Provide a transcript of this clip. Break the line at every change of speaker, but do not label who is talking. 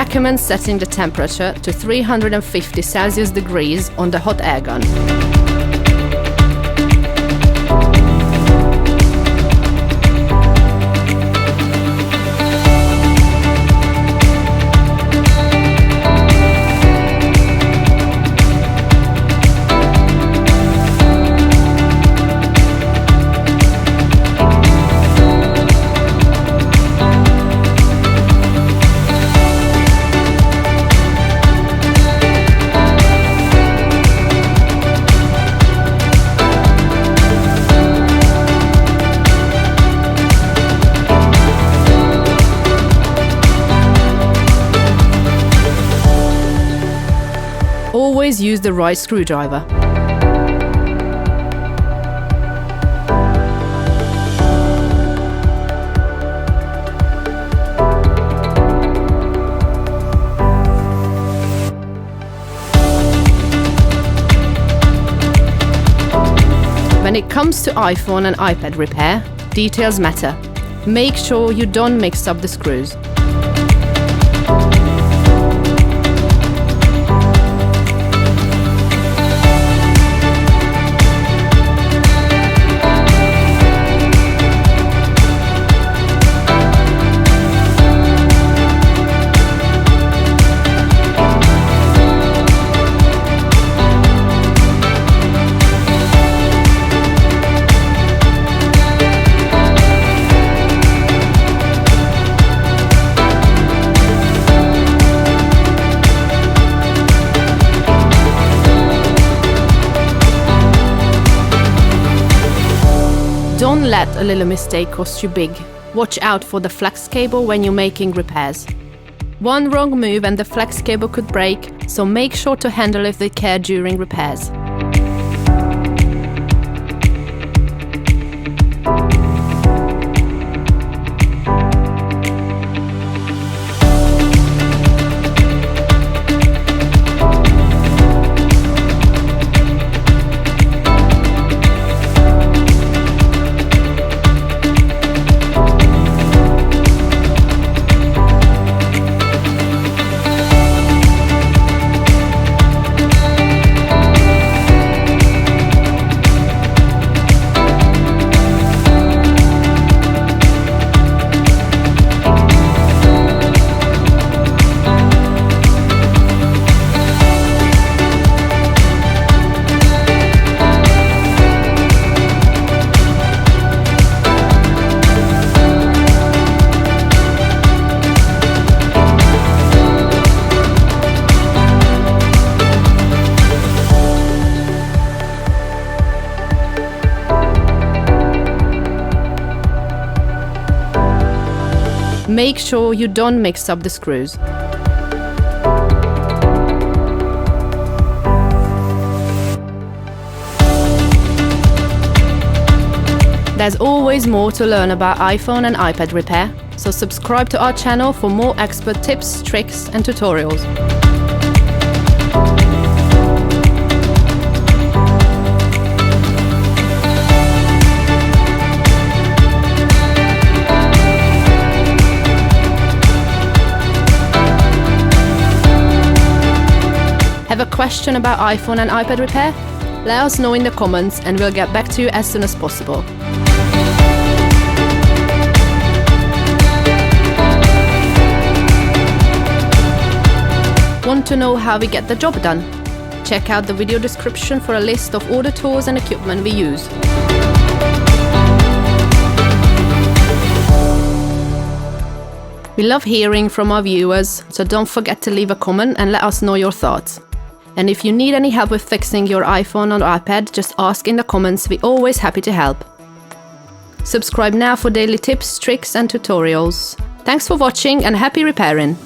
recommend setting the temperature to 350 Celsius degrees on the hot air gun. Always use the right screwdriver. When it comes to iPhone and iPad repair, details matter. Make sure you don't mix up the screws. Don't let a little mistake cost you big. Watch out for the flex cable when you're making repairs. One wrong move and the flex cable could break, so make sure to handle it with care during repairs. Make sure you don't mix up the screws. There's always more to learn about iPhone and iPad repair, so subscribe to our channel for more expert tips, tricks and tutorials. Have a question about iPhone and iPad repair? Let us know in the comments and we'll get back to you as soon as possible. Want to know how we get the job done? Check out the video description for a list of all the tools and equipment we use. We love hearing from our viewers, so don't forget to leave a comment and let us know your thoughts. And if you need any help with fixing your iPhone or iPad, just ask in the comments, we're always happy to help. Subscribe now for daily tips, tricks and tutorials. Thanks for watching and happy repairing!